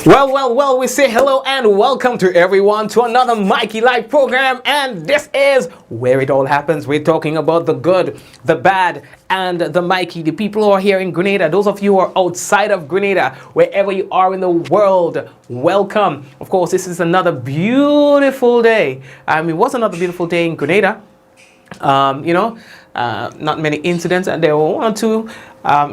Well, we say hello and welcome to everyone to another Mikey Live program, and this is where it all happens. We're talking about the good, the bad, and the Mikey. The people who are here in Grenada, those of you who are outside of Grenada, wherever you are in the world, welcome. Of course, this is another beautiful day. It was another beautiful day in Grenada. Not many incidents, and there were one or two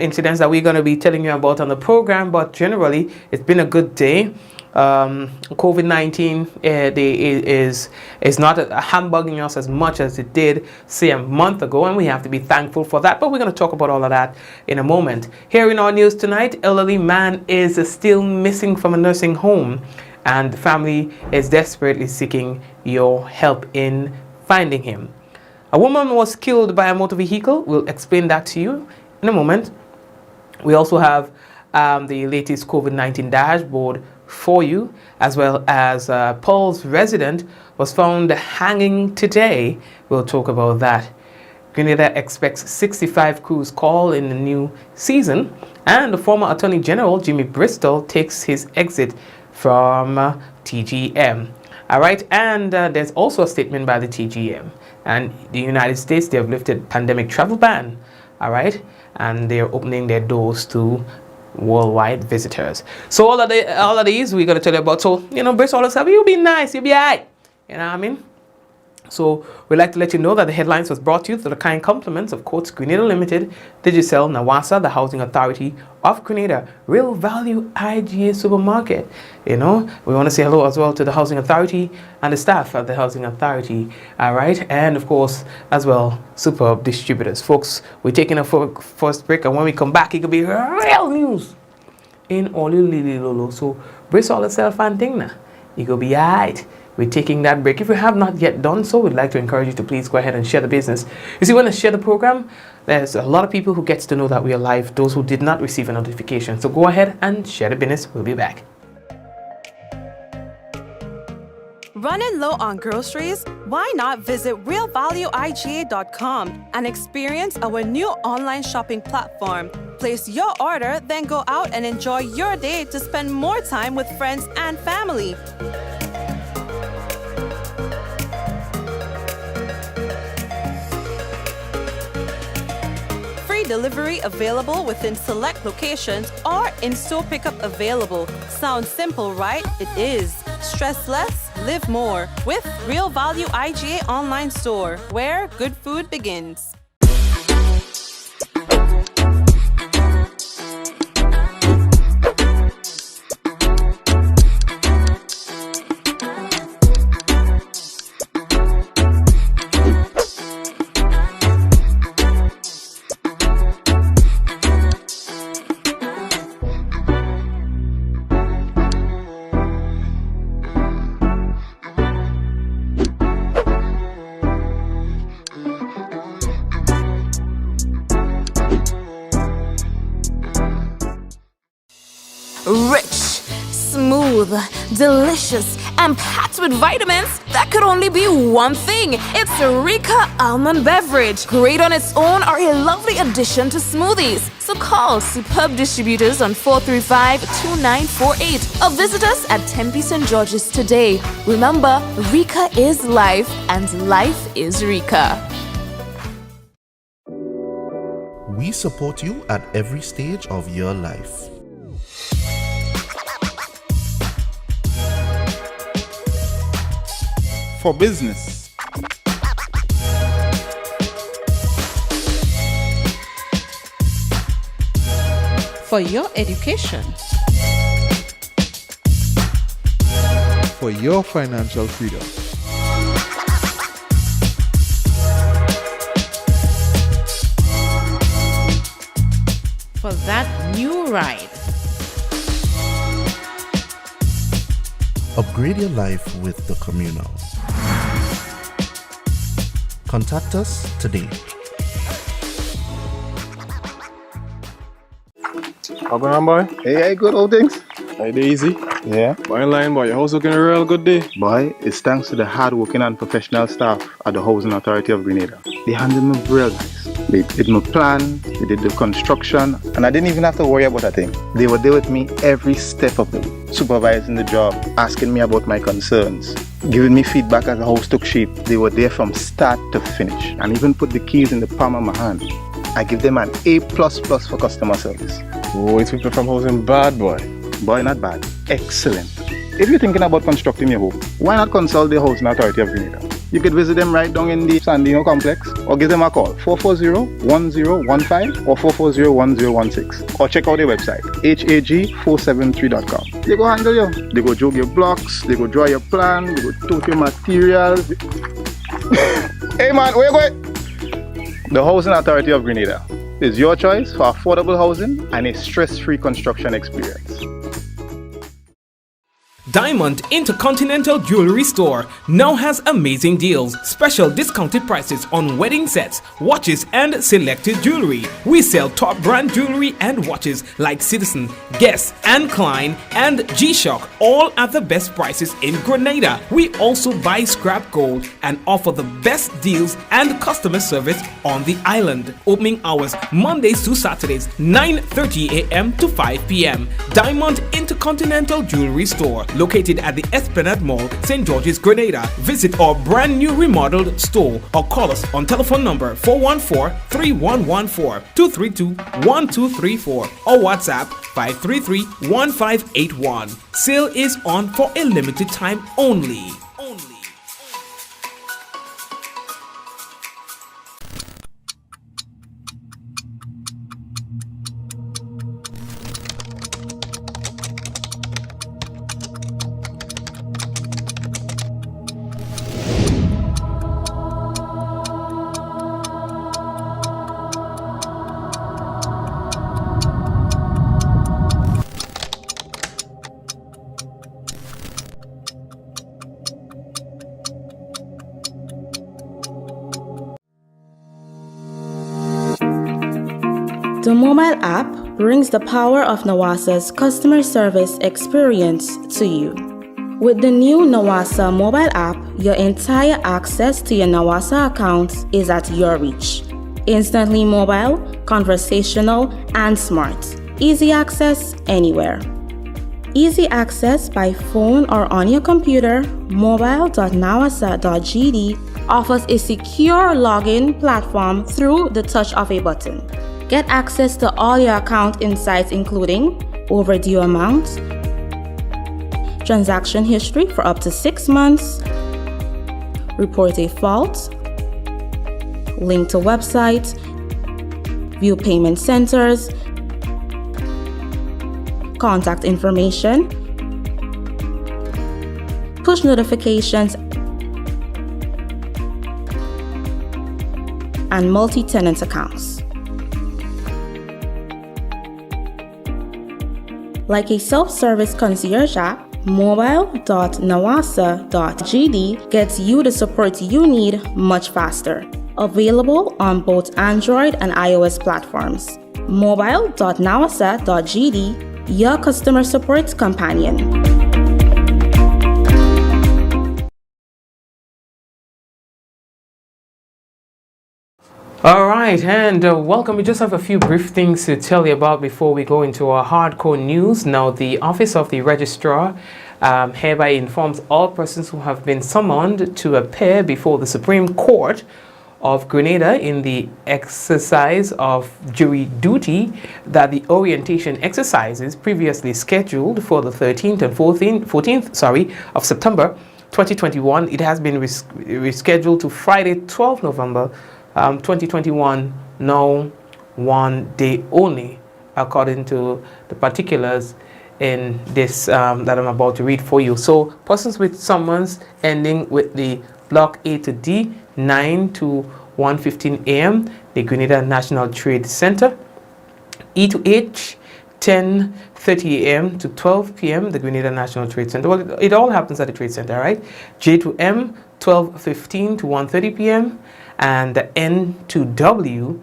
incidents that we're going to be telling you about on the program, but generally it's been a good day. COVID-19 is not humbugging us as much as it did, say, a month ago, and we have to be thankful for that, but we're going to talk about all of that in a moment. Here in our news tonight, elderly man is still missing from a nursing home, and the family is desperately seeking your help in finding him. A woman was killed by a motor vehicle. We'll explain that to you in a moment. We also have the latest COVID-19 dashboard for you, as well as Paul's resident was found hanging today. We'll talk about that. Grenada expects 65 cruise call in the new season, and the former Attorney General Jimmy Bristol takes his exit from TGM. All right, and there's also a statement by the TGM. And the United States, they have lifted pandemic travel ban, all right? And they're opening their doors to worldwide visitors. So all of these we're going to tell you about. So, brace all yourself. You'll be nice. You'll be all right. You know what I mean? So we'd like to let you know that the headlines was brought to you through the kind compliments of Courts Grenada Limited, Digicel, Nawasa, the Housing Authority of Grenada, Real Value IGA Supermarket. We want to say hello as well to the Housing Authority and the staff at the Housing Authority. All right. And of course, as well, Superb Distributors. Folks, we're taking a first break, and when we come back, it could be real news in Olulililolo. So brace all yourself and think now. You could be all right. We're taking that break. If you have not yet done so, we'd like to encourage you to please go ahead and share the business. You see, when I share the program, there's a lot of people who gets to know that we are live, those who did not receive a notification. So go ahead and share the business. We'll be back. Running low on groceries? Why not visit realvalueiga.com and experience our new online shopping platform? Place your order, then go out and enjoy your day to spend more time with friends and family. Delivery available within select locations or in-store pickup available. Sounds simple, right? It is. Stress less, live more with Real Value IGA online store, where good food begins. Rich, smooth, delicious, and packed with vitamins that could only be one thing. It's a Rika almond beverage, great on its own or a lovely addition to smoothies. So call Superb Distributors on 435-2948 or visit us at Tempe St. George's today. Remember, Rika is life and life is Rika. We support you at every stage of your life. For business, for your education, for your financial freedom, for that new ride. Upgrade your life with the Communal. Contact us today. How going on, boy? Hey, good old things. Hey, they easy. Yeah. Boy, in line, boy. Your house looking a real good day. Boy, it's thanks to the hard-working and professional staff at the Housing Authority of Grenada. They handled me real nice. They did my plan, they did the construction, and I didn't even have to worry about a thing. They were there with me every step of the way. supervising the job, asking me about my concerns, giving me feedback as a house took shape. They were there from start to finish and even put the keys in the palm of my hand. I give them an A++ for customer service. Oh, it's people from housing bad, boy. Boy, not bad. Excellent. If you're thinking about constructing your home, why not consult the Housing Authority of Grenada? You could visit them right down in the Sandino complex or give them a call 440-1015 or 440-1016 or check out their website hag473.com. They go handle you. They go jog your blocks, they go draw your plan, they go tote your materials. Hey man, where you going? The Housing Authority of Grenada is your choice for affordable housing and a stress-free construction experience. Diamond Intercontinental Jewelry Store now has amazing deals, special discounted prices on wedding sets, watches and selected jewelry. We sell top brand jewelry and watches like Citizen, Guess and Klein and G-Shock, all at the best prices in Grenada. We also buy scrap gold and offer the best deals and customer service on the island. Opening hours Mondays to Saturdays 9:30 a.m. to 5 p.m. Diamond Intercontinental Jewelry Store, located at the Esplanade Mall, St. George's, Grenada. Visit our brand new remodeled store or call us on telephone number 414-3114, 232-1234 or WhatsApp 533-1581. Sale is on for a limited time only. The mobile app brings the power of Nawasa's customer service experience to you. With the new Nawasa mobile app, your entire access to your Nawasa account is at your reach. Instantly mobile, conversational, and smart. Easy access anywhere. Easy access by phone or on your computer, mobile.nawasa.gd offers a secure login platform through the touch of a button. Get access to all your account insights including overdue amount, transaction history for up to 6 months, report a fault, link to website, view payment centers, contact information, push notifications, and multi-tenant accounts. Like a self-service concierge app, mobile.nawasa.gd gets you the support you need much faster. Available on both Android and iOS platforms. Mobile.nawasa.gd, your customer support companion. All right, and welcome. We just have a few brief things to tell you about before we go into our hardcore news. Now, the Office of the Registrar hereby informs all persons who have been summoned to appear before the Supreme Court of Grenada in the exercise of jury duty that the orientation exercises previously scheduled for the 13th and 14th of September 2021, it has been rescheduled to Friday, 12th November 2021, now 1 day only, according to the particulars in this that I'm about to read for you. So persons with summons ending with the block A to D, 9 to 1:15 a.m., the Grenada National Trade Center. E to H, 10:30 a.m. to 12 p.m., the Grenada National Trade Center. Well, it all happens at the Trade Center, right? J to M, 12:15 to 1:30 p.m., and the N to W,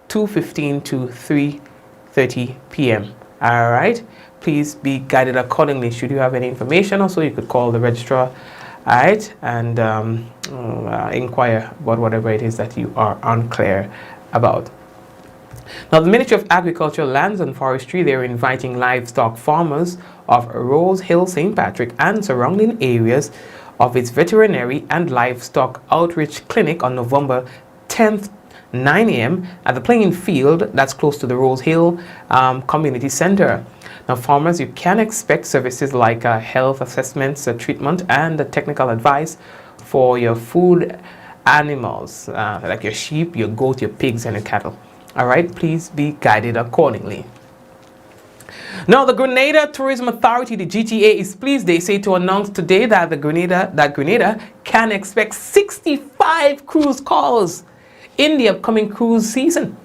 2:15 to 3:30 p.m. All right? Please be guided accordingly. Should you have any information, also you could call the registrar, all right, and inquire about whatever it is that you are unclear about. Now, the Ministry of Agriculture, Lands and Forestry, they're inviting livestock farmers of Rose Hill, St. Patrick and surrounding areas of its veterinary and livestock outreach clinic on November 10th, 9 a.m. at the playing field that's close to the Rose Hill Community Center. Now, farmers, you can expect services like health assessments, treatment, and technical advice for your food animals, like your sheep, your goat, your pigs, and your cattle. All right, please be guided accordingly. Now, the Grenada Tourism Authority, the GTA, is pleased, they say, to announce today that Grenada can expect 65 cruise calls in the upcoming cruise season.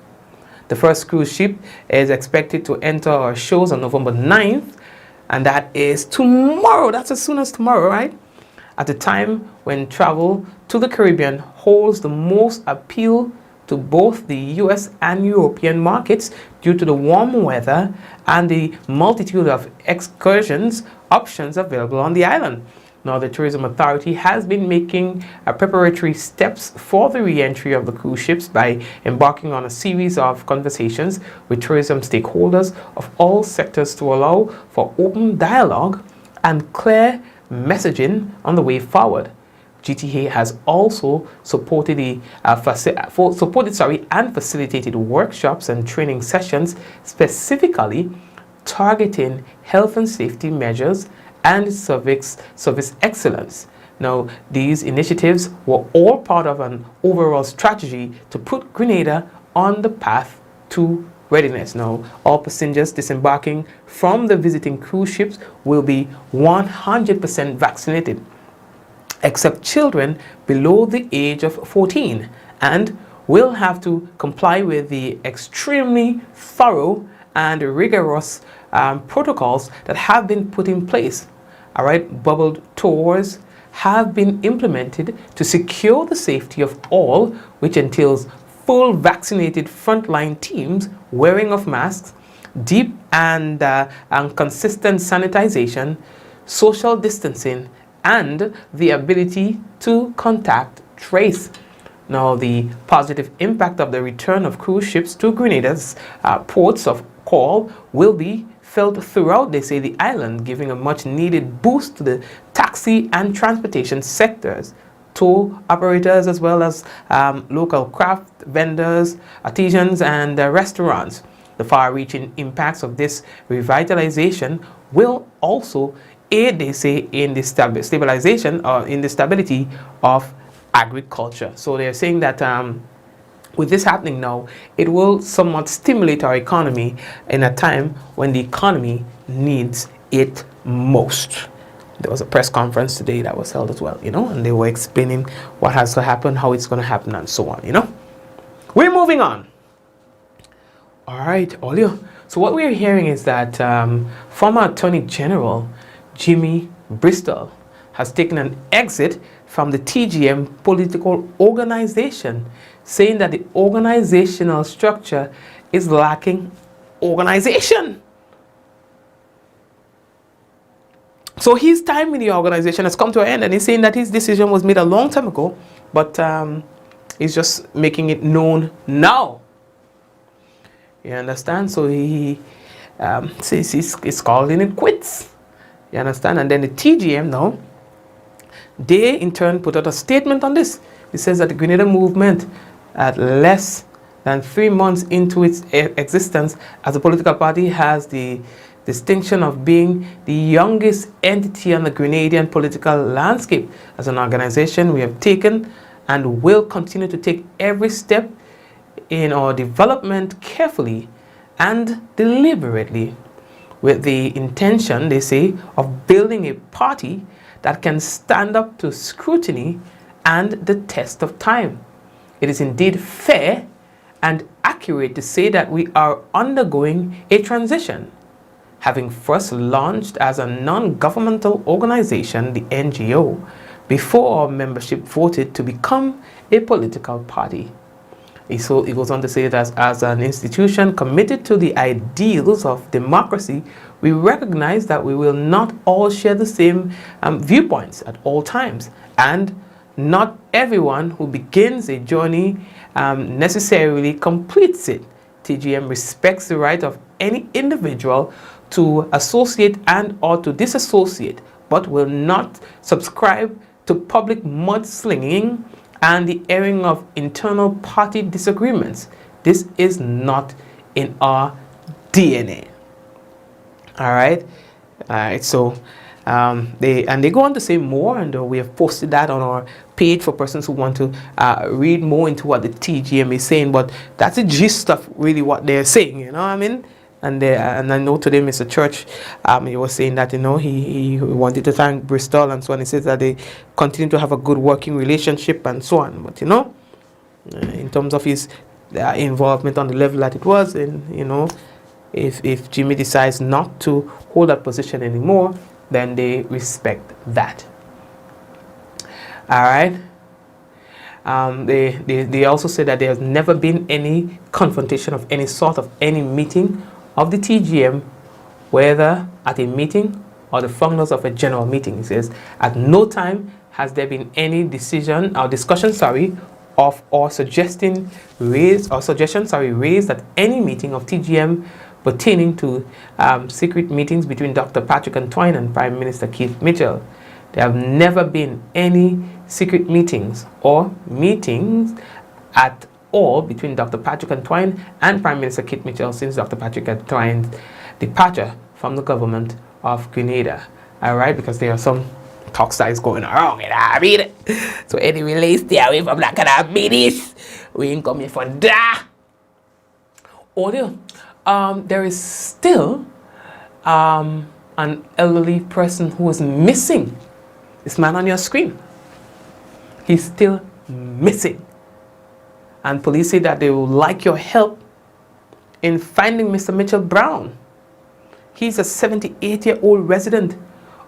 The first cruise ship is expected to enter our shows on November 9th, and that is tomorrow. That's as soon as tomorrow, right? At a time when travel to the Caribbean holds the most appeal to both the US and European markets due to the warm weather and the multitude of excursions options available on the island. Now, the Tourism Authority has been making preparatory steps for the re-entry of the cruise ships by embarking on a series of conversations with tourism stakeholders of all sectors to allow for open dialogue and clear messaging on the way forward. GTA has also supported and facilitated workshops and training sessions specifically targeting health and safety measures and service excellence. Now, these initiatives were all part of an overall strategy to put Grenada on the path to readiness. Now, all passengers disembarking from the visiting cruise ships will be 100% vaccinated, except children below the age of 14, and will have to comply with the extremely thorough and rigorous protocols that have been put in place. All right, bubble tours have been implemented to secure the safety of all, which entails full vaccinated frontline teams, wearing of masks, deep and consistent sanitization, social distancing, and the ability to contact trace. Now, the positive impact of the return of cruise ships to Grenada's ports of call will be felt throughout, they say, the island, giving a much needed boost to the taxi and transportation sectors, tour operators, as well as local craft vendors, artisans, and restaurants. The far-reaching impacts of this revitalization will also aid, they say, in the stabilization or in the stability of agriculture. So they're saying that with this happening now, it will somewhat stimulate our economy in a time when the economy needs it most. There was a press conference today that was held as well, and they were explaining what has to happen, how it's going to happen, and so on, We're moving on. All right, Olio. So what we're hearing is that former Attorney General Jimmy Bristol has taken an exit from the TGM political organization, saying that the organizational structure is lacking organization. So his time in the organization has come to an end, and he's saying that his decision was made a long time ago, but he's just making it known now. You understand? So he says he's calling it quits. You understand? And then the TGM now, they in turn put out a statement on this. It says that the Grenada movement, at less than 3 months into its existence as a political party, has the distinction of being the youngest entity on the Grenadian political landscape. As an organization, we have taken and will continue to take every step in our development carefully and deliberately, with the intention, they say, of building a party that can stand up to scrutiny and the test of time. It is indeed fair and accurate to say that we are undergoing a transition. Having first launched as a non-governmental organization, the NGO, before our membership voted to become a political party. So it goes on to say that as an institution committed to the ideals of democracy, we recognize that we will not all share the same viewpoints at all times, and not everyone who begins a journey necessarily completes it. TGM respects the right of any individual to associate and or to disassociate, but will not subscribe to public mudslinging and the airing of internal party disagreements. This is not in our DNA. All right. So they go on to say more, and we have posted that on our page for persons who want to read more into what the TGM is saying. But that's the gist of really what they're saying. You know what I mean? And I know today Mr. Church, he was saying that, you know, he wanted to thank Bristol and so on. He says that they continue to have a good working relationship and so on. But, you know, in terms of his involvement on the level that it was, and, you know, if Jimmy decides not to hold that position anymore, then they respect that. All right. They also say that there has never been any confrontation of any sort of any meeting of the TGM, whether at a meeting or the functions of a general meeting. It says, at no time has there been any decision or discussion, of or suggestions raised at any meeting of TGM pertaining to secret meetings between Dr. Patrick Antwine and Prime Minister Keith Mitchell. There have never been any secret meetings or meetings at all between Dr. Patrick Antwine and Prime Minister Keith Mitchell since Dr. Patrick Antwine's departure from the government of Grenada. All right, because there are some talks that is going around, you know what I mean? So anyway, stay away from that kind of business. We ain't coming for that. Audio. There is still an elderly person who is missing. This man on your screen. He's still missing. And police say that they will like your help in finding Mr. Mitchell Brown. He's a 78-year-old resident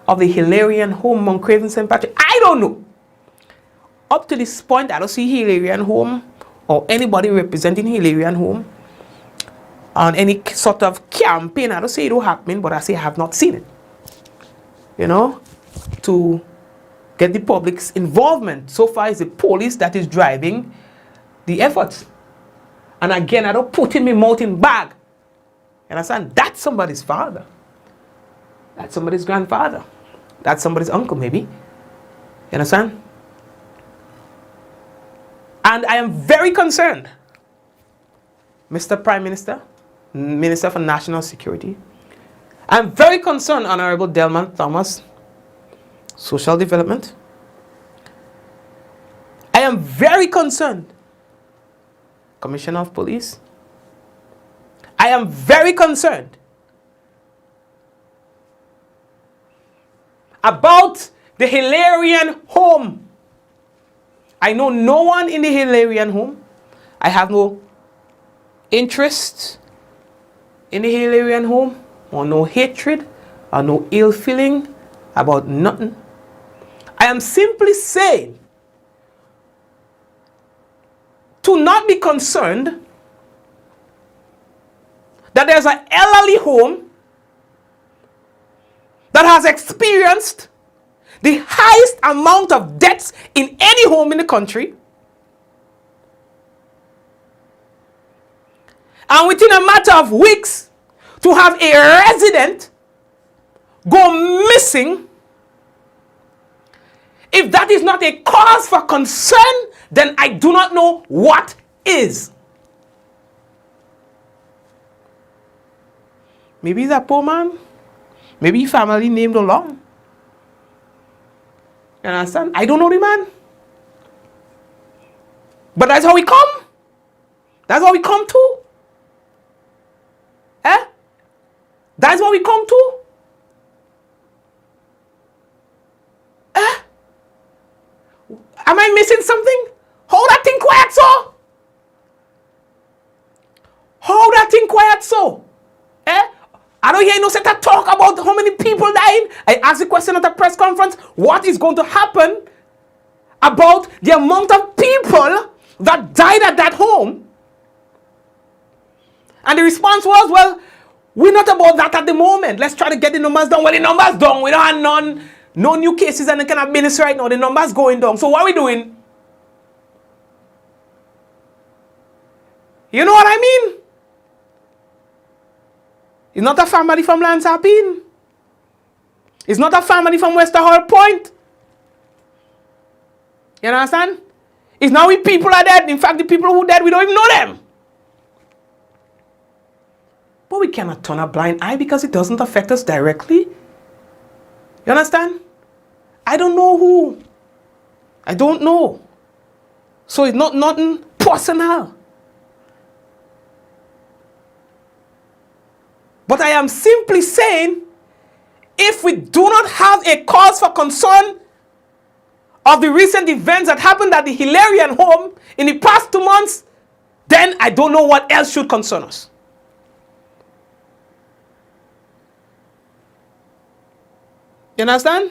of the Hilarion Home, Mount Craven, St. Patrick. I don't know. Up to this point, I don't see Hilarion Home or anybody representing Hilarion Home on any sort of campaign. I don't say it will happen, but I say I have not seen it. You know, to get the public's involvement. So far, it's the police that is driving the efforts. And again, I don't put in my mouth in bag. You understand? That's somebody's father. That's somebody's grandfather. That's somebody's uncle, maybe. You understand? And I am very concerned, Mr. Prime Minister, Minister for National Security. I'm very concerned, Honorable Delman Thomas, Social Development. I am very concerned, Commissioner of Police. I am very concerned about the Hilarion Home. I know no one in the Hilarion Home. I have no interest in the Hilarion Home, or no hatred, or no ill feeling about nothing. I am simply saying to not be concerned that there's an elderly home that has experienced the highest amount of deaths in any home in the country. And within a matter of weeks, to have a resident go missing, if that is not a cause for concern, then I do not know what is. Maybe he's a poor man. Maybe his family named along. You understand? I don't know the man. But that's how we come. That's how we come to. Eh? That's what we come to. Eh? Am I missing something? Hold that thing quiet, so. Hold that thing quiet, so. Eh? I don't hear no set to talk about how many people dying. I asked the question at the press conference, what is going to happen about the amount of people that died at that home? And the response was, well, we're not about that at the moment. Let's try to get the numbers down. Well, the numbers down. We don't have no new cases and the kind of business right now. The numbers going down. So what are we doing? You know what I mean? It's not a family from Lansapine. It's not a family from Westerhall Point. You understand? It's now we people are dead. In fact, the people who dead, we don't even know them. But we cannot turn a blind eye because it doesn't affect us directly. You understand? I don't know who. I don't know. So it's not nothing personal. But I am simply saying, if we do not have a cause for concern of the recent events that happened at the Hilarion home in the past 2 months, then I don't know what else should concern us. You understand?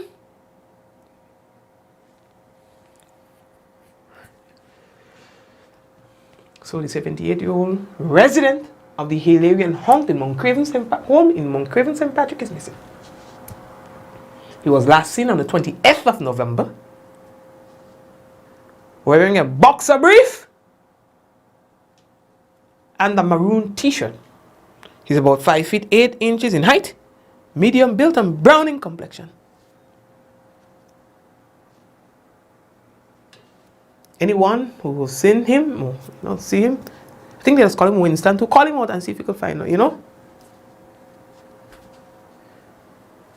So the 78-year-old resident of the Hilarion home in Mount Craven St. Patrick is missing. He was last seen on the 28th of November wearing a boxer brief and a maroon t-shirt. He's about 5 feet 8 inches in height, medium build and brown in complexion. Anyone who will seen him or not see him, I think they just call him Winston, to call him out and see if you can find out, you know.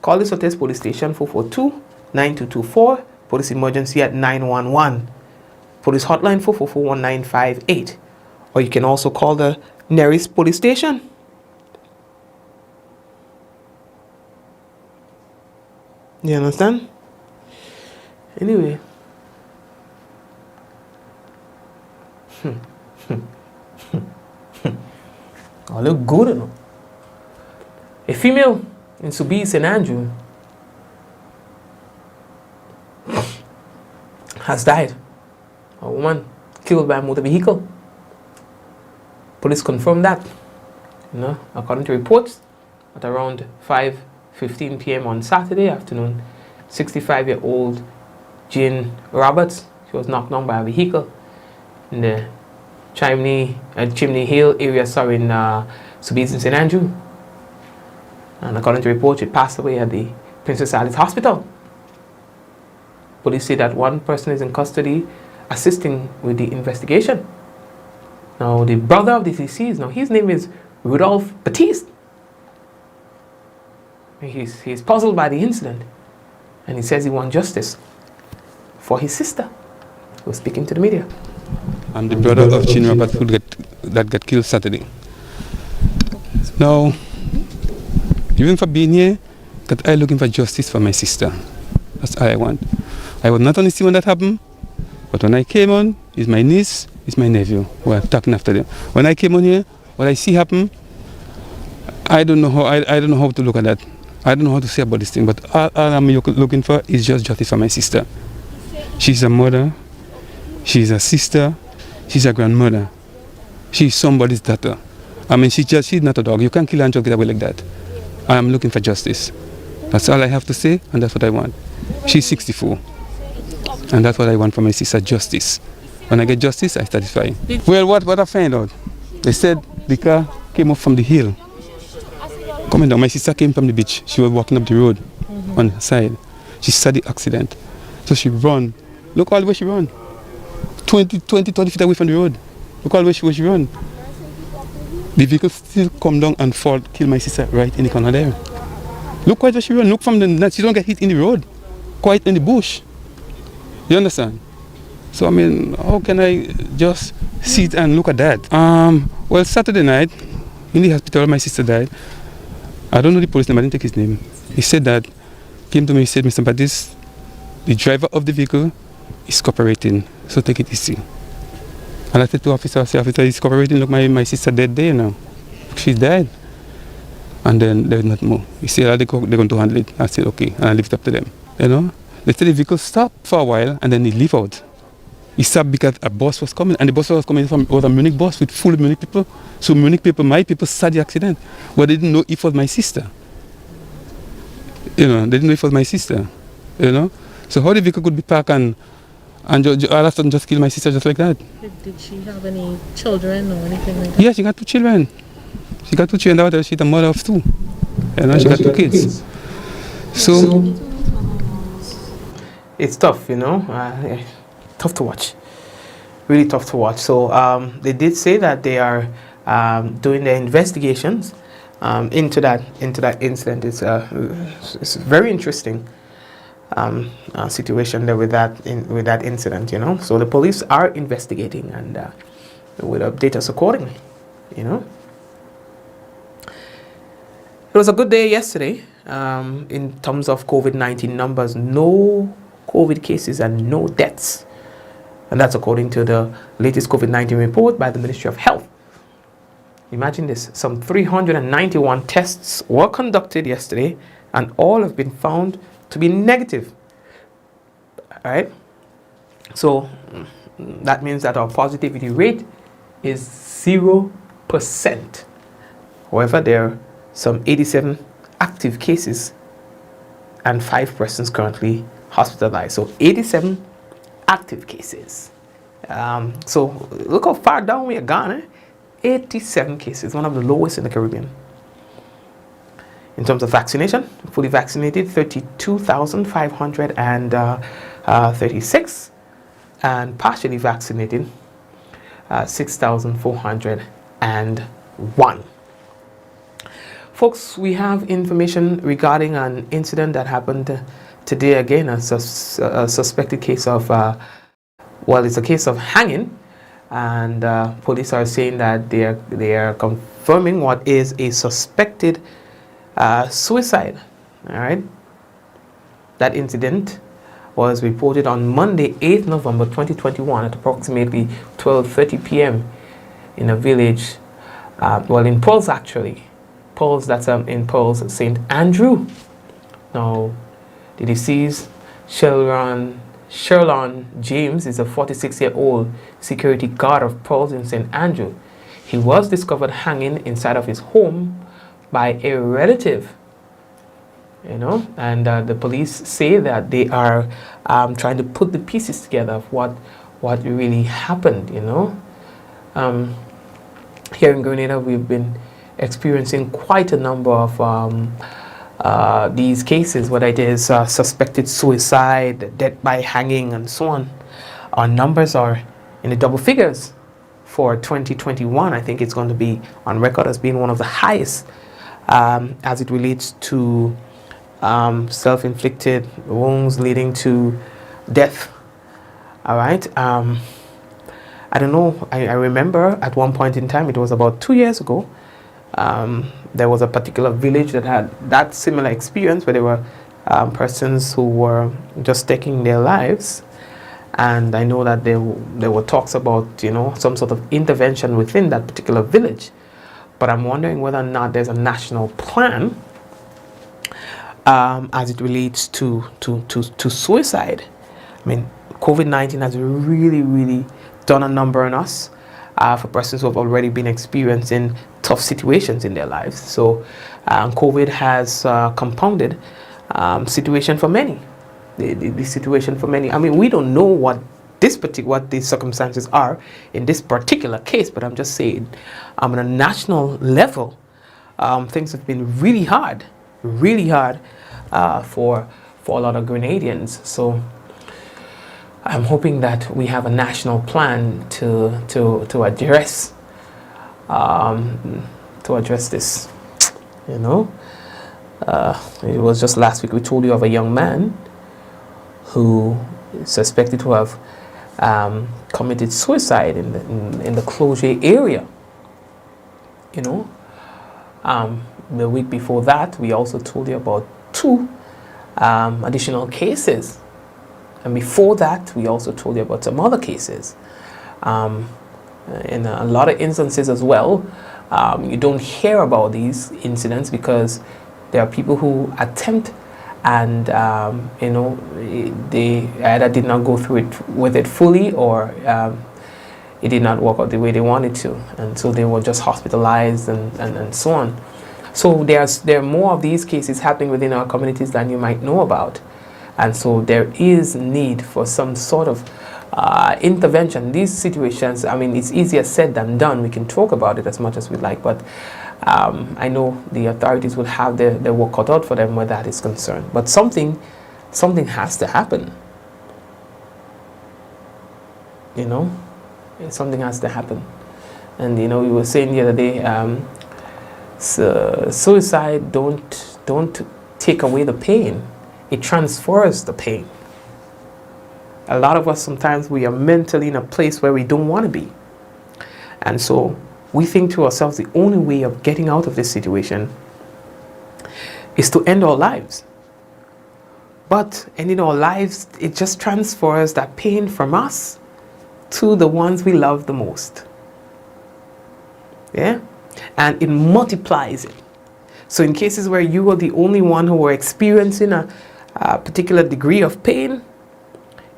Call the Sotes Police Station 442-9224, police emergency at 911. Police hotline 444-1958. Or you can also call the nearest police station. You understand? Anyway. Oh, look good enough. A female in Subi, St. Andrew has died. A woman killed by a motor vehicle. Police confirmed that. You know, according to reports, at around 5:15 p.m. on Saturday afternoon, 65-year-old Jane Roberts, she was knocked down by a vehicle in the Chimney Hill area, in Subies in St. Andrew. And according to reports, she passed away at the Princess Alice Hospital. Police say that one person is in custody assisting with the investigation. Now, the brother of the deceased, now his name is Rudolph Batiste. He's puzzled by the incident, and he says he wants justice for his sister, who was speaking to the media. I'm the brother of Jean Robert that got killed Saturday. Now, even for being here, that I'm looking for justice for my sister. That's all I want. I was not only see when that happened, but when I came on, it's my niece, it's my nephew who are talking after them. When I came on here, what I see happen, I don't know how to look at that. I don't know how to say about this thing, but all I'm looking for is just justice for my sister. She's a mother, she's a sister, she's a grandmother. She's somebody's daughter. I mean, she's not a dog. You can't kill her and just get away like that. I am looking for justice. That's all I have to say, and that's what I want. She's 64, and that's what I want for my sister, justice. When I get justice, I satisfy. Well, what I found out, they said the car came up from the hill. Coming down, my sister came from the beach. She was walking up the road on her side. She saw the accident. So she ran. Look all the way she ran. 20, 30 feet away from the road. Look all the way she ran. The vehicle still come down and fall, kill my sister right in the corner there. Look quite where she run. Look from the, she don't get hit in the road. Quite in the bush. You understand? So I mean, how can I just sit and look at that? Well, Saturday night, in the hospital, my sister died. I don't know the police name, I didn't take his name. He said that, came to me, he said, Mr. Batiste, the driver of the vehicle is cooperating, so take it easy. And I said to officer, he's cooperating, look, my sister dead there now. She's dead. And then there's not more. He said, they're going to handle it. I said, okay, and I left it up to them. You know, they said the vehicle stopped for a while, and then they leave out. He stopped because a bus was coming, and the bus was coming from a Munich bus with full Munich people. So Munich people, my people, saw the accident, but they didn't know it was my sister. You know, they didn't know it was my sister. You know, so how the vehicle could be parked and all of a sudden just kill my sister just like that? Did she have any children or anything like that? Yeah, she got 2 children. She got 2 children daughter, she's a mother of 2. You know, she got 2 kids. So it's tough, you know, tough to watch. Really tough to watch. So they did say that they are doing their investigations into that incident. It's very interesting situation there with that incident, you know. So the police are investigating and will update us accordingly, you know. It was a good day yesterday in terms of COVID-19 numbers. No COVID cases and no deaths. And that's according to the latest COVID-19 report by the Ministry of Health. Imagine this, some 391 tests were conducted yesterday and all have been found to be negative. All right? So that means that our positivity rate is 0%. However, there are some 87 active cases and 5 persons currently hospitalized. So 87 active cases. So look how far down we are gone. 87 cases, one of the lowest in the Caribbean. In terms of vaccination, fully vaccinated 32,536 and partially vaccinated 6,401. Folks, we have information regarding an incident that happened today again, a suspected case of, it's a case of hanging, and police are saying that they are confirming what is a suspected suicide. All right, that incident was reported on Monday, 8th November 2021 at approximately 12:30 p.m. in a village, in Pearls actually. Pearls, that's in Pearls, St. Andrew. Now, the deceased, Sherlon James, is a 46-year-old security guard of Pearls in St. Andrew. He was discovered hanging inside of his home by a relative, you know, and the police say that they are trying to put the pieces together of what really happened, you know. Here in Grenada, we've been experiencing quite a number of these cases, whether it is suspected suicide, death by hanging, and so on. Our numbers are in the double figures for 2021. I think it's going to be on record as being one of the highest as it relates to self-inflicted wounds leading to death. All right. I don't know. I remember at one point in time, it was about 2 years ago, there was a particular village that had that similar experience where there were persons who were just taking their lives, and I know that there were talks about, you know, some sort of intervention within that particular village, but I'm wondering whether or not there's a national plan as it relates to suicide. I mean, COVID-19 has really done a number on us. For persons who have already been experiencing tough situations in their lives. So COVID has compounded situation for many. The situation for many. I mean, we don't know what the circumstances are in this particular case, but I'm just saying, on a national level, things have been really hard for a lot of Grenadians. So I'm hoping that we have a national plan to address this. You know, it was just last week we told you of a young man who is suspected to have committed suicide in the Clogier area. You know, the week before that we also told you about 2 additional cases. And before that, we also told you about some other cases. In a lot of instances as well, you don't hear about these incidents because there are people who attempt and, you know, they either did not go through it with it fully, or it did not work out the way they wanted to. And so they were just hospitalized and so on. So there are more of these cases happening within our communities than you might know about. And so there is need for some sort of intervention. These situations, I mean, it's easier said than done. We can talk about it as much as we like, but I know the authorities will have their work cut out for them where that is concerned. But something has to happen. You know, something has to happen. And you know, we were saying the other day, suicide don't take away the pain. It transfers the pain. A lot of us, sometimes we are mentally in a place where we don't want to be. And so we think to ourselves, the only way of getting out of this situation is to end our lives. But ending our lives, it just transfers that pain from us to the ones we love the most. Yeah? And it multiplies it. So in cases where you are the only one who are experiencing a particular degree of pain,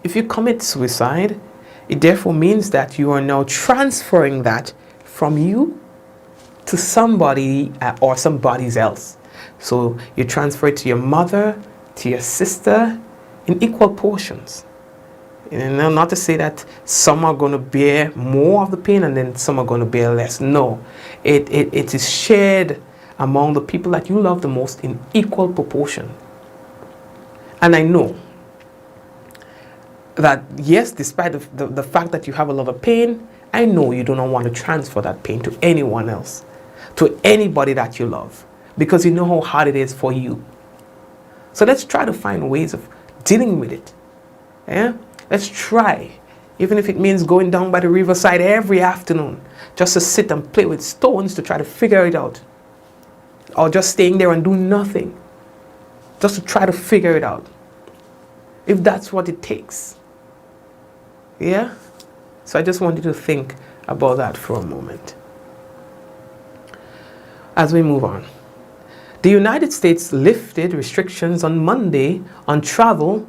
if you commit suicide, it therefore means that you are now transferring that from you to somebody or somebody else. So you transfer it to your mother, to your sister, in equal portions. And not to say that some are going to bear more of the pain and then some are going to bear less. No, it is shared among the people that you love the most in equal proportion. And I know that, yes, despite the fact that you have a lot of pain, I know you do not want to transfer that pain to anyone else, to anybody that you love, because you know how hard it is for you. So let's try to find ways of dealing with it. Yeah? Let's try, even if it means going down by the riverside every afternoon, just to sit and play with stones to try to figure it out. Or just staying there and do nothing, just to try to figure it out. If that's what it takes. Yeah? So I just want you to think about that for a moment. As we move on. The United States lifted restrictions on Monday on travel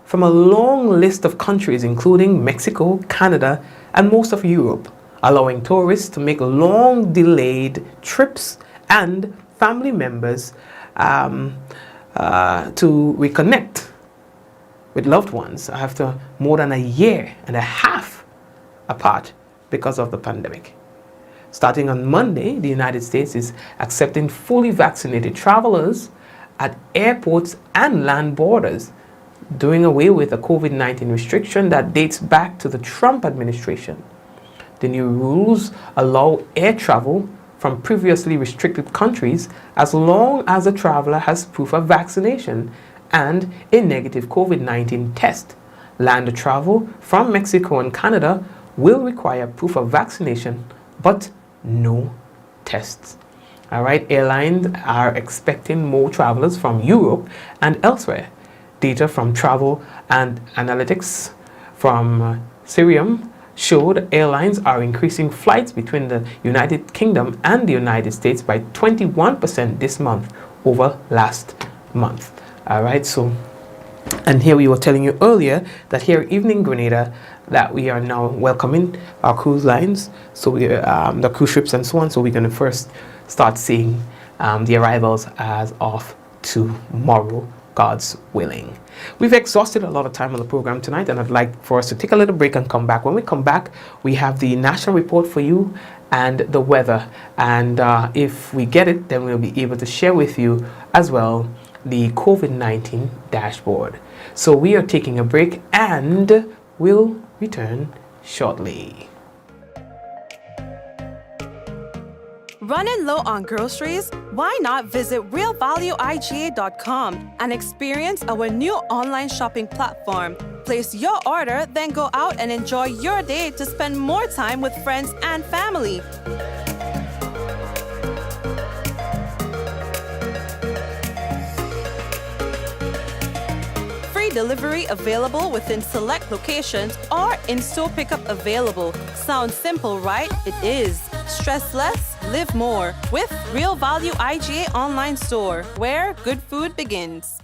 from a long list of countries, including Mexico, Canada, and most of Europe, allowing tourists to make long delayed trips and family members to reconnect with loved ones after more than a year and a half apart because of the pandemic. Starting on Monday, the United States is accepting fully vaccinated travelers at airports and land borders, doing away with a COVID-19 restriction that dates back to the Trump administration. The new rules allow air travel from previously restricted countries as long as the traveler has proof of vaccination and a negative COVID-19 test. Land travel from Mexico and Canada will require proof of vaccination, but no tests. All right, airlines are expecting more travelers from Europe and elsewhere. Data from Travel and Analytics from Cirium showed airlines are increasing flights between the United Kingdom and the United States by 21% this month over last month. All right, so, and here we were telling you earlier that here Evening Grenada, that we are now welcoming our cruise lines, so we, the cruise ships and so on. So we're going to first start seeing the arrivals as of tomorrow, God's willing. We've exhausted a lot of time on the program tonight, and I'd like for us to take a little break and come back. When we come back, we have the national report for you and the weather. And if we get it, then we'll be able to share with you as well the COVID-19 dashboard. So we are taking a break and we'll return shortly. Running low on groceries? Why not visit realvalueiga.com and experience our new online shopping platform? Place your order, then go out and enjoy your day to spend more time with friends and family. Free delivery available within select locations or in-store pickup available. Sounds simple, right? It is. Stress less, live more with Real Value IGA online store, where good food begins.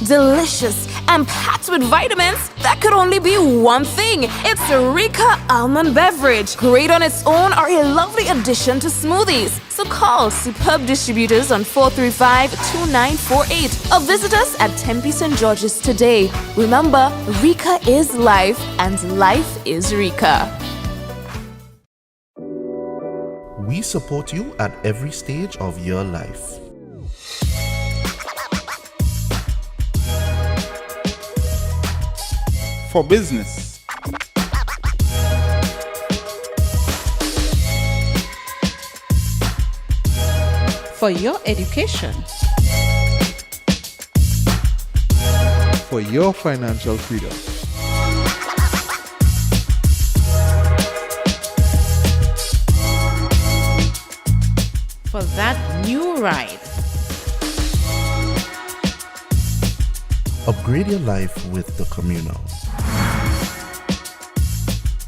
delicious, and packed with vitamins that could only be one thing. It's Rika Almond Beverage. Great on its own or a lovely addition to smoothies. So call Superb Distributors on 435-2948 or visit us at Tempe St. George's today. Remember, Rika is life and life is Rika. We support you at every stage of your life. For business. For your education. For your financial freedom. For that new ride. Upgrade your life with the Communal.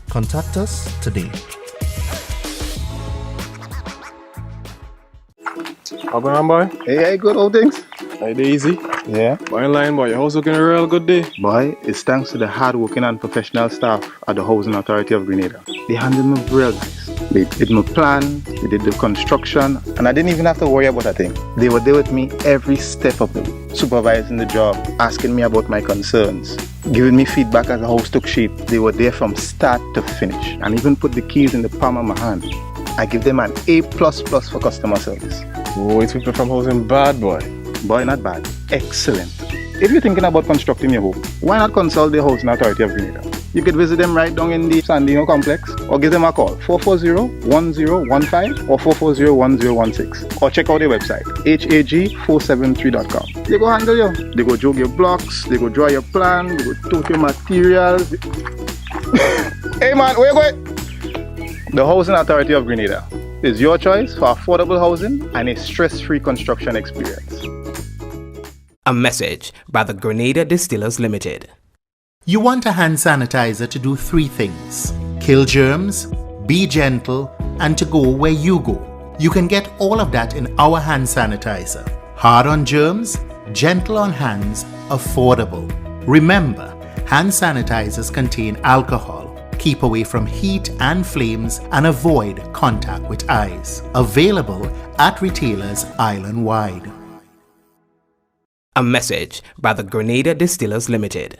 Contact us today. How going on, boy? Hey, good old things. Hey, easy. Yeah. Boy, in line, boy. Your house looking a real good day. Boy, it's thanks to the hard-working and professional staff at the Housing Authority of Grenada. They handled me real nice. They did my plan, they did the construction, and I didn't even have to worry about a thing. They were there with me every step of the way, supervising the job, asking me about my concerns, giving me feedback as the house took shape. They were there from start to finish, and even put the keys in the palm of my hand. I give them an A++ for customer service. Oh, it's people from housing bad, boy. Boy, not bad. Excellent. If you're thinking about constructing your home, why not consult the Housing Authority of Grenada? You could visit them right down in the Sandino complex or give them a call 440-1015 or 440-1016 or check out their website hag473.com. They go handle you. They go jog your blocks, they go draw your plan, they go tote your materials. Hey man, where you going? The Housing Authority of Grenada is your choice for affordable housing and a stress-free construction experience. A message by the Grenada Distillers Limited. You want a hand sanitizer to do 3 things: kill germs, be gentle, and to go where you go. You can get all of that in our hand sanitizer. Hard on germs, gentle on hands, affordable. Remember, hand sanitizers contain alcohol. Keep away from heat and flames and avoid contact with eyes. Available at retailers island-wide. A message by the Grenada Distillers Limited.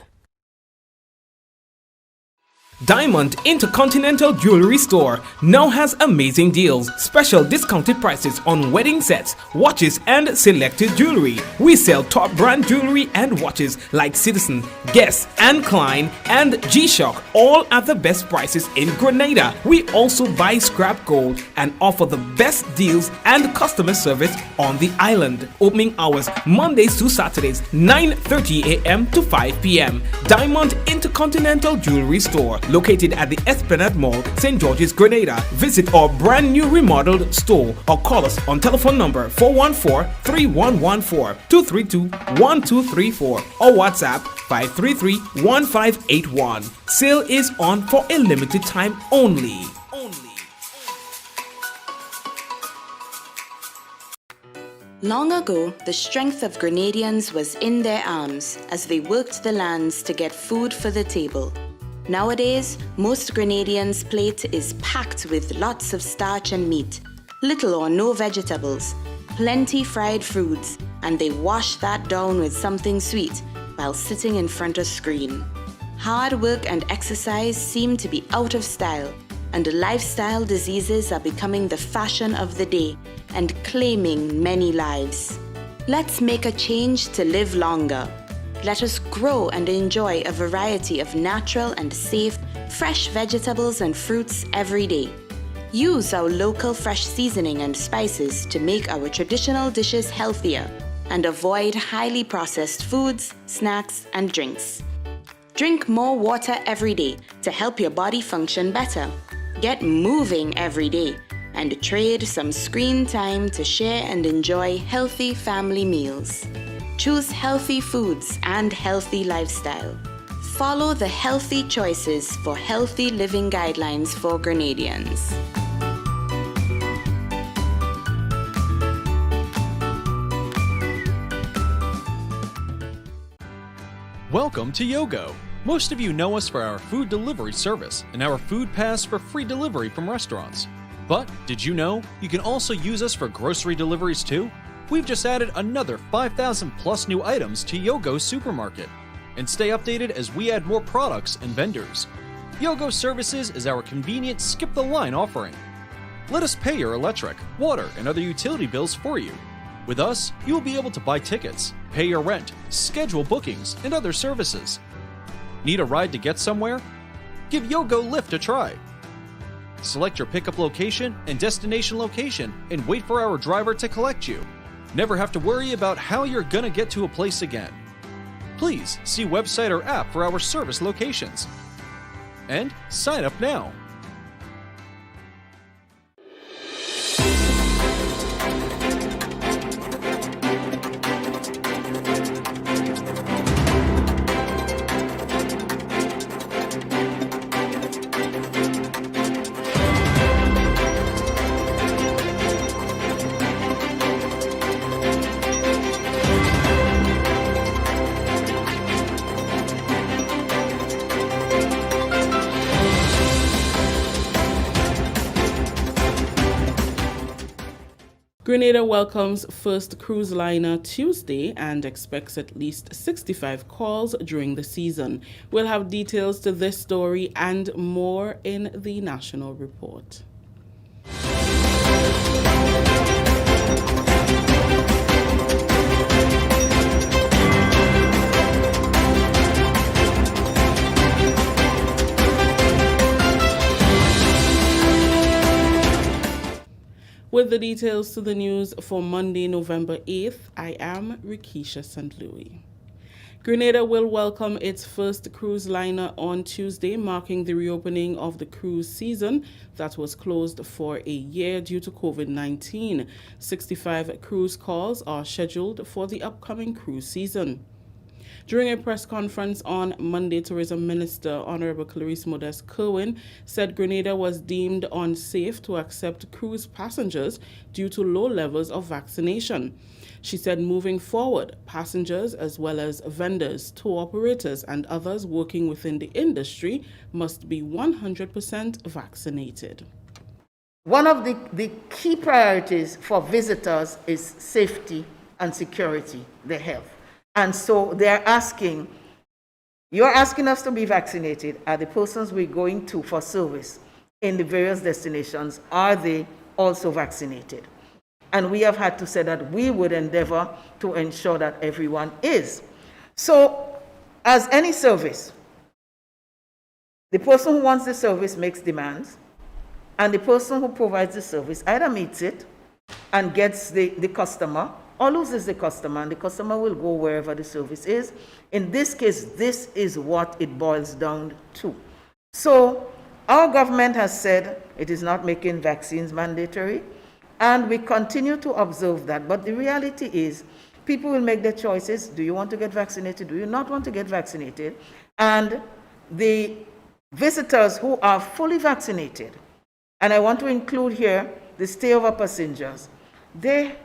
Diamond Intercontinental Jewelry Store now has amazing deals, special discounted prices on wedding sets, watches and selected jewelry. We sell top brand jewelry and watches like Citizen, Guess and Klein and G-Shock, all at the best prices in Grenada. We also buy scrap gold and offer the best deals and customer service on the island. Opening hours Mondays to Saturdays 9:30 a.m. to 5 p.m. Diamond Intercontinental Jewelry Store, located at the Esplanade Mall, St. George's, Grenada. Visit our brand new remodeled store or call us on telephone number 414-3114, 232-1234 or WhatsApp 533-1581. Sale is on for a limited time only. Long ago, the strength of Grenadians was in their arms as they worked the lands to get food for the table. Nowadays, most Grenadians' plate is packed with lots of starch and meat, little or no vegetables, plenty fried foods, and they wash that down with something sweet while sitting in front of screen. Hard work and exercise seem to be out of style, and lifestyle diseases are becoming the fashion of the day and claiming many lives. Let's make a change to live longer. Let us grow and enjoy a variety of natural and safe, fresh vegetables and fruits every day. Use our local fresh seasoning and spices to make our traditional dishes healthier and avoid highly processed foods, snacks, and drinks. Drink more water every day to help your body function better. Get moving every day and trade some screen time to share and enjoy healthy family meals. Choose healthy foods and healthy lifestyle. Follow the healthy choices for healthy living guidelines for Grenadians. Welcome to Yogo. Most of you know us for our food delivery service and our food pass for free delivery from restaurants. But did you know you can also use us for grocery deliveries too? We've just added another 5,000 plus new items to Yogo's supermarket. And stay updated as we add more products and vendors. Yogo Services is our convenient skip the line offering. Let us pay your electric, water, and other utility bills for you. With us, you will be able to buy tickets, pay your rent, schedule bookings, and other services. Need a ride to get somewhere? Give Yogo Lyft a try. Select your pickup location and destination location and wait for our driver to collect you. Never have to worry about how you're gonna get to a place again. Please see website or app for our service locations. And sign up now. Grenada welcomes first cruise liner Tuesday and expects at least 65 calls during the season. We'll have details to this story and more in the national report. With the details to the news for Monday, November 8th, I am Rikisha St. Louis. Grenada will welcome its first cruise liner on Tuesday, marking the reopening of the cruise season that was closed for a year due to COVID-19. 65 cruise calls are scheduled for the upcoming cruise season. During a press conference on Monday, Tourism Minister Honorable Clarice Modeste Kerwin said Grenada was deemed unsafe to accept cruise passengers due to low levels of vaccination. She said moving forward, passengers as well as vendors, tour operators and others working within the industry must be 100% vaccinated. One of the key priorities for visitors is safety and security, their health. And so you're asking us to be vaccinated. Are the persons we're going to for service in the various destinations, are they also vaccinated? And we have had to say that we would endeavor to ensure that everyone is. So as any service, the person who wants the service makes demands, and the person who provides the service either meets it and gets the customer or loses the customer, and the customer will go wherever the service is. In this case, this is what it boils down to. So our government has said it is not making vaccines mandatory, and we continue to observe that. But the reality is people will make their choices. Do you want to get vaccinated? Do you not want to get vaccinated? And the visitors who are fully vaccinated, and I want to include here the stayover passengers, they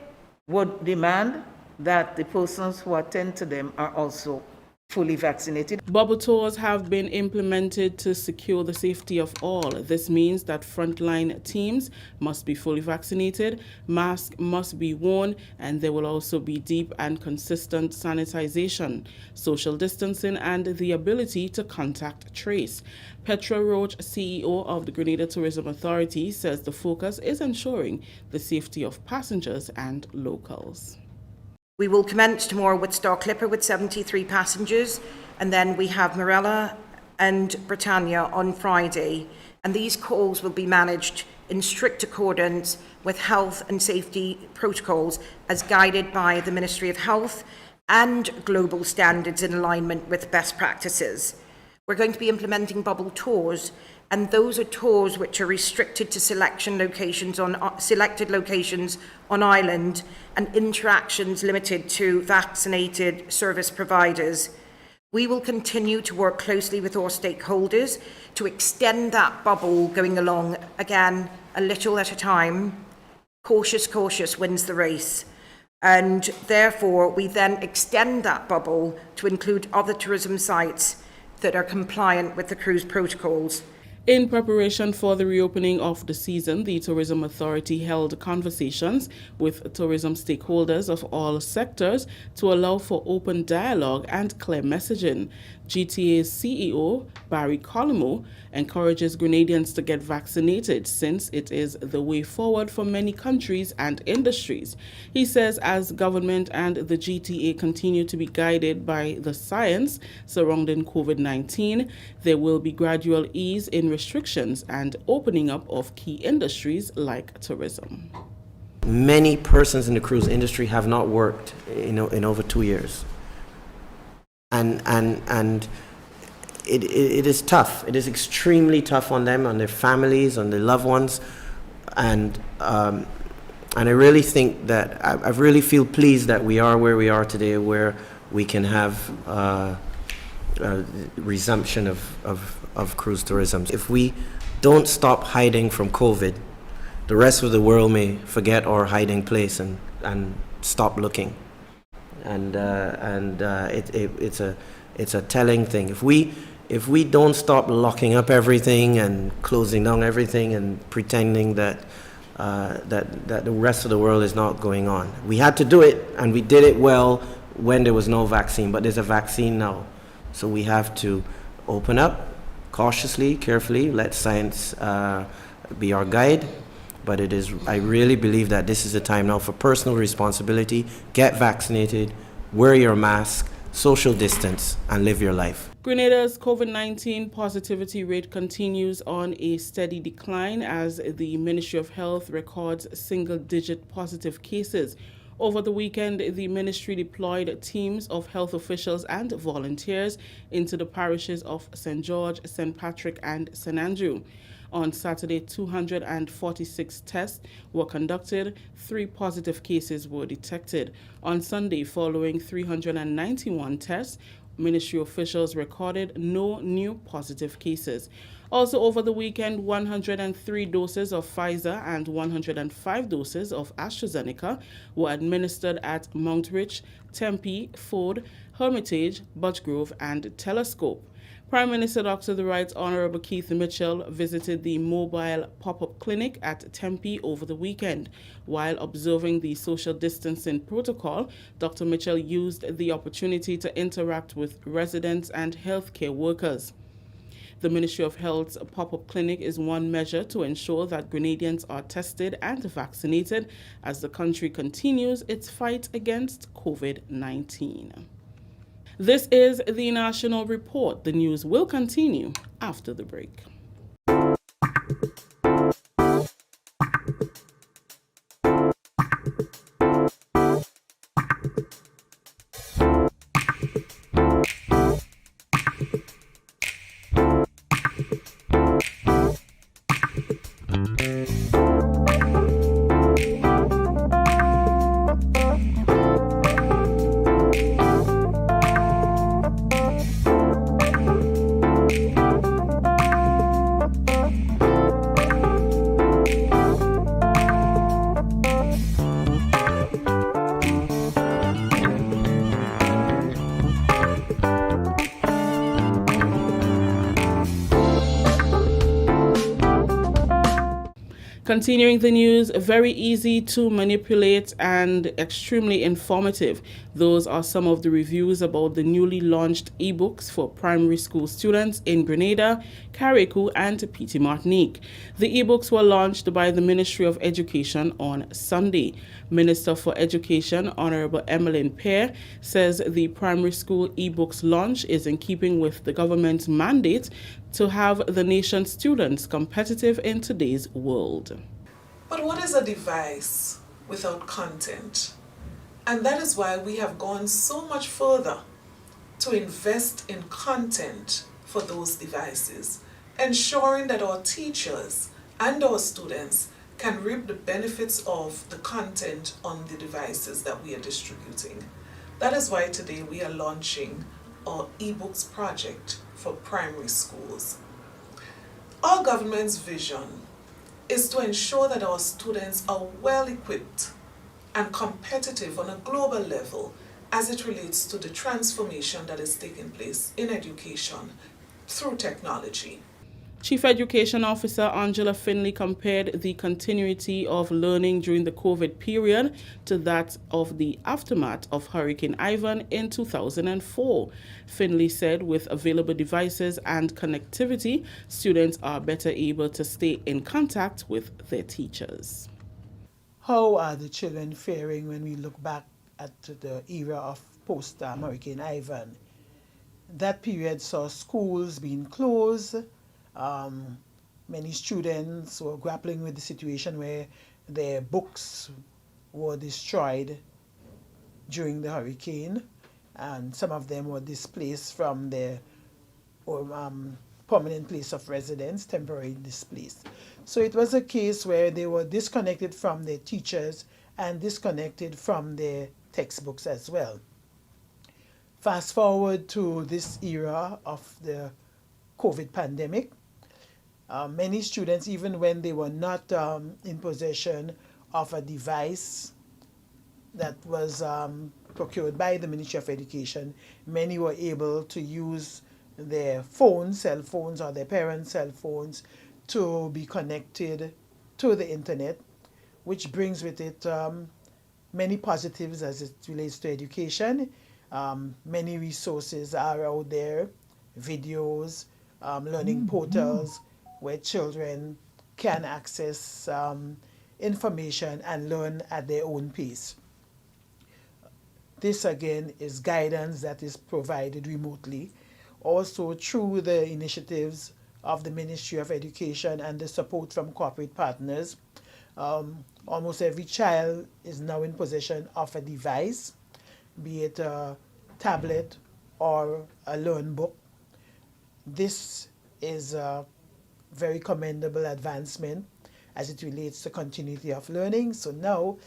would demand that the persons who attend to them are also fully vaccinated. Bubble tours have been implemented to secure the safety of all. This means that frontline teams must be fully vaccinated, masks must be worn, and there will also be deep and consistent sanitization, social distancing, and the ability to contact trace. Petra Roach, CEO of the Grenada Tourism Authority, says the focus is ensuring the safety of passengers and locals. We will commence tomorrow with Star Clipper with 73 passengers, and then we have Morella and Britannia on Friday. And these calls will be managed in strict accordance with health and safety protocols as guided by the Ministry of Health and global standards in alignment with best practices. We're going to be implementing bubble tours, and those are tours which are restricted to selected locations on island, and interactions limited to vaccinated service providers. We will continue to work closely with all stakeholders to extend that bubble, going along again a little at a time. Cautious wins the race. And therefore, we then extend that bubble to include other tourism sites that are compliant with the cruise protocols. In preparation for the reopening of the season, the Tourism Authority held conversations with tourism stakeholders of all sectors to allow for open dialogue and clear messaging. GTA's CEO, Barry Colimo, encourages Grenadians to get vaccinated since it is the way forward for many countries and industries. He says as government and the GTA continue to be guided by the science surrounding COVID-19, there will be gradual ease in restrictions and opening up of key industries like tourism. Many persons in the cruise industry have not worked in over 2 years. And it is tough. It is extremely tough on them, on their families, on their loved ones. And I really think that I really feel pleased that we are where we are today, where we can have resumption of cruise tourism. If we don't stop hiding from COVID, the rest of the world may forget our hiding place and stop looking. And it's a telling thing. If we don't stop locking up everything and closing down everything and pretending that the rest of the world is not going on, we had to do it, and we did it well when there was no vaccine. But there's a vaccine now, so we have to open up cautiously, carefully. Let science be our guide. But I really believe that this is the time now for personal responsibility. Get vaccinated, wear your mask, social distance, and live your life. Grenada's COVID-19 positivity rate continues on a steady decline as the Ministry of Health records single-digit positive cases. Over the weekend, the ministry deployed teams of health officials and volunteers into the parishes of St. George, St. Patrick, and St. Andrew. On Saturday, 246 tests were conducted, 3 positive cases were detected. On Sunday, following 391 tests, ministry officials recorded no new positive cases. Also over the weekend, 103 doses of Pfizer and 105 doses of AstraZeneca were administered at Mountrich, Tempe, Ford, Hermitage, Butchgrove, and Telescope. Prime Minister Dr. The Right Honorable Keith Mitchell visited the mobile pop-up clinic at Tempe over the weekend. While observing the social distancing protocol, Dr. Mitchell used the opportunity to interact with residents and healthcare workers. The Ministry of Health's pop-up clinic is one measure to ensure that Grenadians are tested and vaccinated as the country continues its fight against COVID-19. This is the National Report. The news will continue after the break. Continuing the news, very easy to manipulate and extremely informative. Those are some of the reviews about the newly launched ebooks for primary school students in Grenada, Carriacou, and Petite Martinique. The ebooks were launched by the Ministry of Education on Sunday. Minister for Education, Honorable Emmeline Pear, says the primary school ebooks launch is in keeping with the government's mandate to have the nation's students competitive in today's world. But what is a device without content? And that is why we have gone so much further to invest in content for those devices, ensuring that our teachers and our students can reap the benefits of the content on the devices that we are distributing. That is why today we are launching our ebooks project for primary schools. Our government's vision is to ensure that our students are well equipped and competitive on a global level as it relates to the transformation that is taking place in education through technology. Chief Education Officer Angela Finley compared the continuity of learning during the COVID period to that of the aftermath of Hurricane Ivan in 2004. Finley said with available devices and connectivity, students are better able to stay in contact with their teachers. How are the children faring when we look back at the era of post-Hurricane Ivan? That period saw schools being closed. Many students were grappling with the situation where their books were destroyed during the hurricane, and some of them were displaced from their permanent place of residence, temporarily displaced. So it was a case where they were disconnected from their teachers and disconnected from their textbooks as well. Fast forward to this era of the COVID pandemic, many students, even when they were not in possession of a device that was procured by the Ministry of Education, many were able to use their phones, cell phones, or their parents' cell phones to be connected to the internet, which brings with it many positives as it relates to education. Many resources are out there, videos, learning portals where children can access information and learn at their own pace. This again is guidance that is provided remotely, also through the initiatives of the Ministry of Education and the support from corporate partners. Almost every child is now in possession of a device, be it a tablet or a learn book. This is a very commendable advancement as it relates to continuity of learning. So now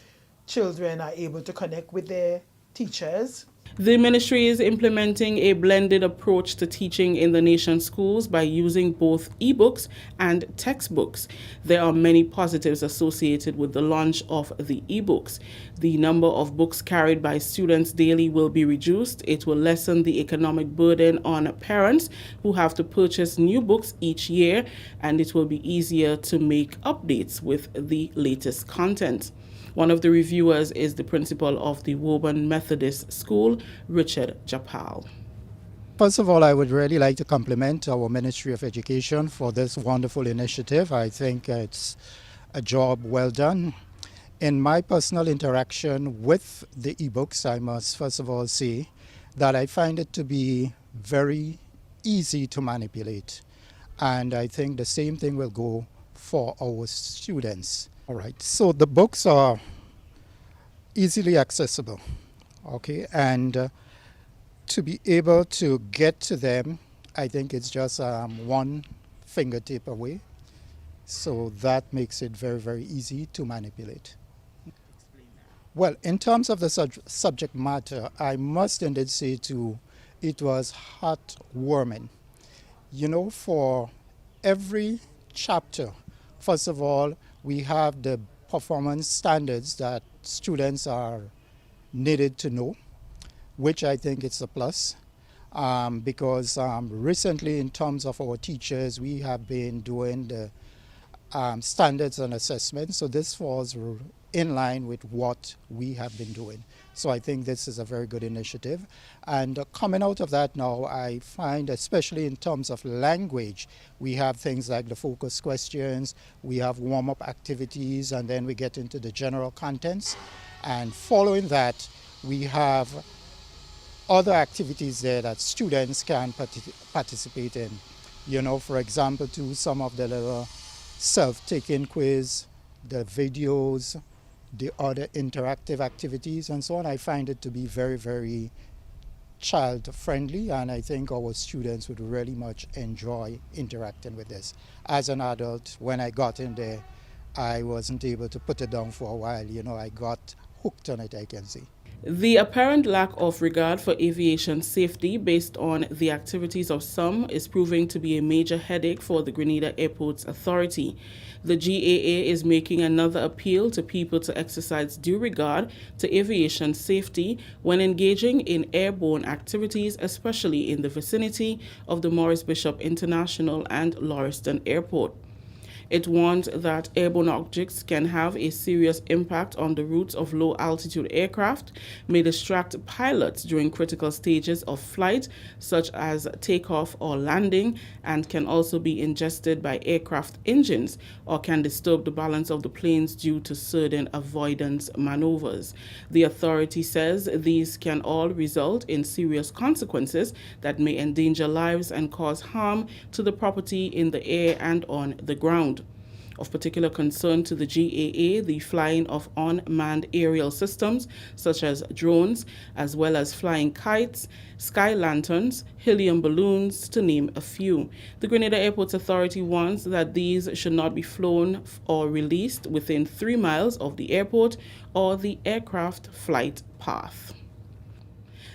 children are able to connect with their teachers. The ministry is implementing a blended approach to teaching in the nation's schools by using both ebooks and textbooks. There are many positives associated with the launch of the ebooks. The number of books carried by students daily will be reduced. It will lessen the economic burden on parents who have to purchase new books each year, and it will be easier to make updates with the latest content. One of the reviewers is the principal of the Woburn Methodist School, Richard Japal. First of all, I would really like to compliment our Ministry of Education for this wonderful initiative. I think it's a job well done. In my personal interaction with the ebooks, I must first of all say that I find it to be very easy to manipulate. And I think the same thing will go for our students. All right, so the books are easily accessible, okay, and to be able to get to them, I think it's just one fingertip away. So that makes it very, very easy to manipulate. Well, in terms of the subject matter, I must indeed say too, it was heartwarming. You know, for every chapter, first of all, we have the performance standards that students are needed to know, which I think is a plus, because recently in terms of our teachers, we have been doing the standards and assessments, so this falls in line with what we have been doing. So I think this is a very good initiative. And coming out of that now, I find, especially in terms of language, we have things like the focus questions, we have warm-up activities, and then we get into the general contents. And following that, we have other activities there that students can participate in. You know, for example, to some of the little self-taking quiz, the videos, the other interactive activities and so on. I find it to be very, very child-friendly, and I think our students would really much enjoy interacting with this. As an adult, when I got in there, I wasn't able to put it down for a while. You know, I got hooked on it, I can say. The apparent lack of regard for aviation safety based on the activities of some is proving to be a major headache for the Grenada Airports Authority. The GAA is making another appeal to people to exercise due regard to aviation safety when engaging in airborne activities, especially in the vicinity of the Maurice Bishop International and Lauriston Airport. It warned that airborne objects can have a serious impact on the routes of low-altitude aircraft, may distract pilots during critical stages of flight, such as takeoff or landing, and can also be ingested by aircraft engines or can disturb the balance of the planes due to certain avoidance maneuvers. The authority says these can all result in serious consequences that may endanger lives and cause harm to the property in the air and on the ground. Of particular concern to the GAA, the flying of unmanned aerial systems such as drones, as well as flying kites, sky lanterns, helium balloons, to name a few. The Grenada Airports Authority warns that these should not be flown or released within 3 miles of the airport or the aircraft flight path.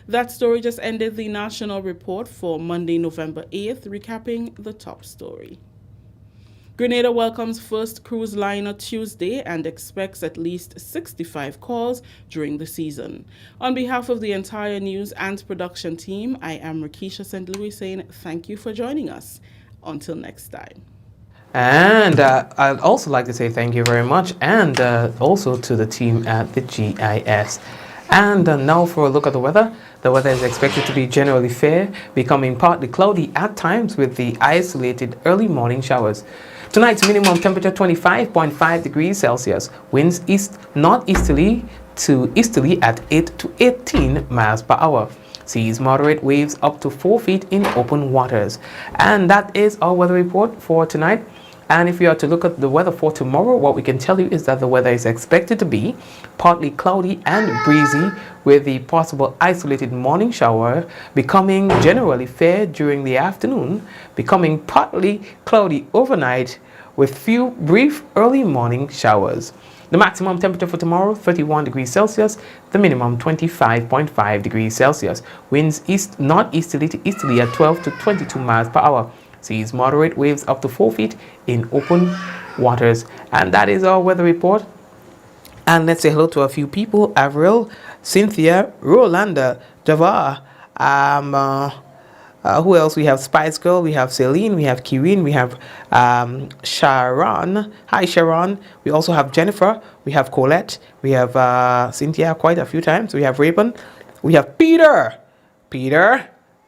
That story just ended the national report for Monday, November 8th, recapping the top story. Grenada welcomes first cruise liner Tuesday and expects at least 65 calls during the season. On behalf of the entire news and production team, I am Rakisha St. Louis saying thank you for joining us. Until next time. And I'd also like to say thank you very much, and also to the team at the GIS. And now for a look at the weather. The weather is expected to be generally fair, becoming partly cloudy at times with the isolated early morning showers. Tonight's minimum temperature 25.5 degrees Celsius. Winds northeasterly to easterly at 8 to 18 miles per hour. Seas moderate, waves up to 4 feet in open waters. And that is our weather report for tonight. And if you are to look at the weather for tomorrow, what we can tell you is that the weather is expected to be partly cloudy and breezy, with the possible isolated morning shower becoming generally fair during the afternoon, becoming partly cloudy overnight with few brief early morning showers. The maximum temperature for tomorrow, 31 degrees Celsius, the minimum 25.5 degrees Celsius. Winds northeasterly to easterly at 12 to 22 miles per hour. Seas moderate, waves up to 4 feet in open waters. And that is our weather report. And let's say hello to a few people. Avril, Cynthia, Rolanda, Javar, who else? We have Spice Girl, we have Celine, we have Kirin, we have Sharon. Hi Sharon. We also have Jennifer, we have Colette, we have Cynthia quite a few times. We have Raven, we have Peter,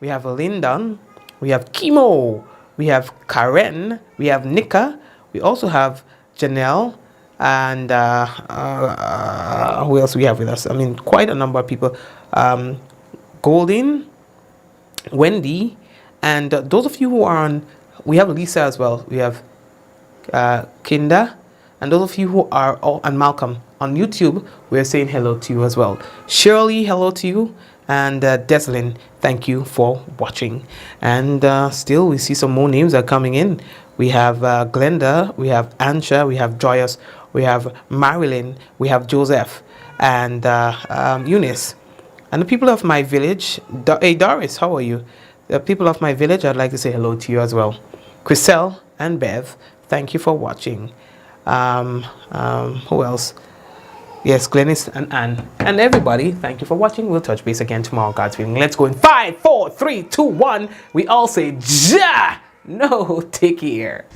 we have Lyndon, we have Kimo, we have Karen, we have Nika, we also have Janelle, and who else we have with us? I mean, quite a number of people. Golden, Wendy, and those of you who are on, we have Lisa as well. We have Kinda, and those of you who are, and Malcolm on YouTube, we're saying hello to you as well. Shirley, hello to you. And Deslin, thank you for watching. And still, we see some more names are coming in. We have Glenda, we have Ansha, we have Joyous, we have Marilyn, we have Joseph, and Eunice. And the people of my village, hey Doris, how are you? The people of my village, I'd like to say hello to you as well. Chriselle and Bev, thank you for watching. Who else? Yes, Glennis and Anne. And everybody, thank you for watching. We'll touch base again tomorrow, God's willing. Let's go in 5, 4, 3, 2, 1. We all say, Ja! No, take care.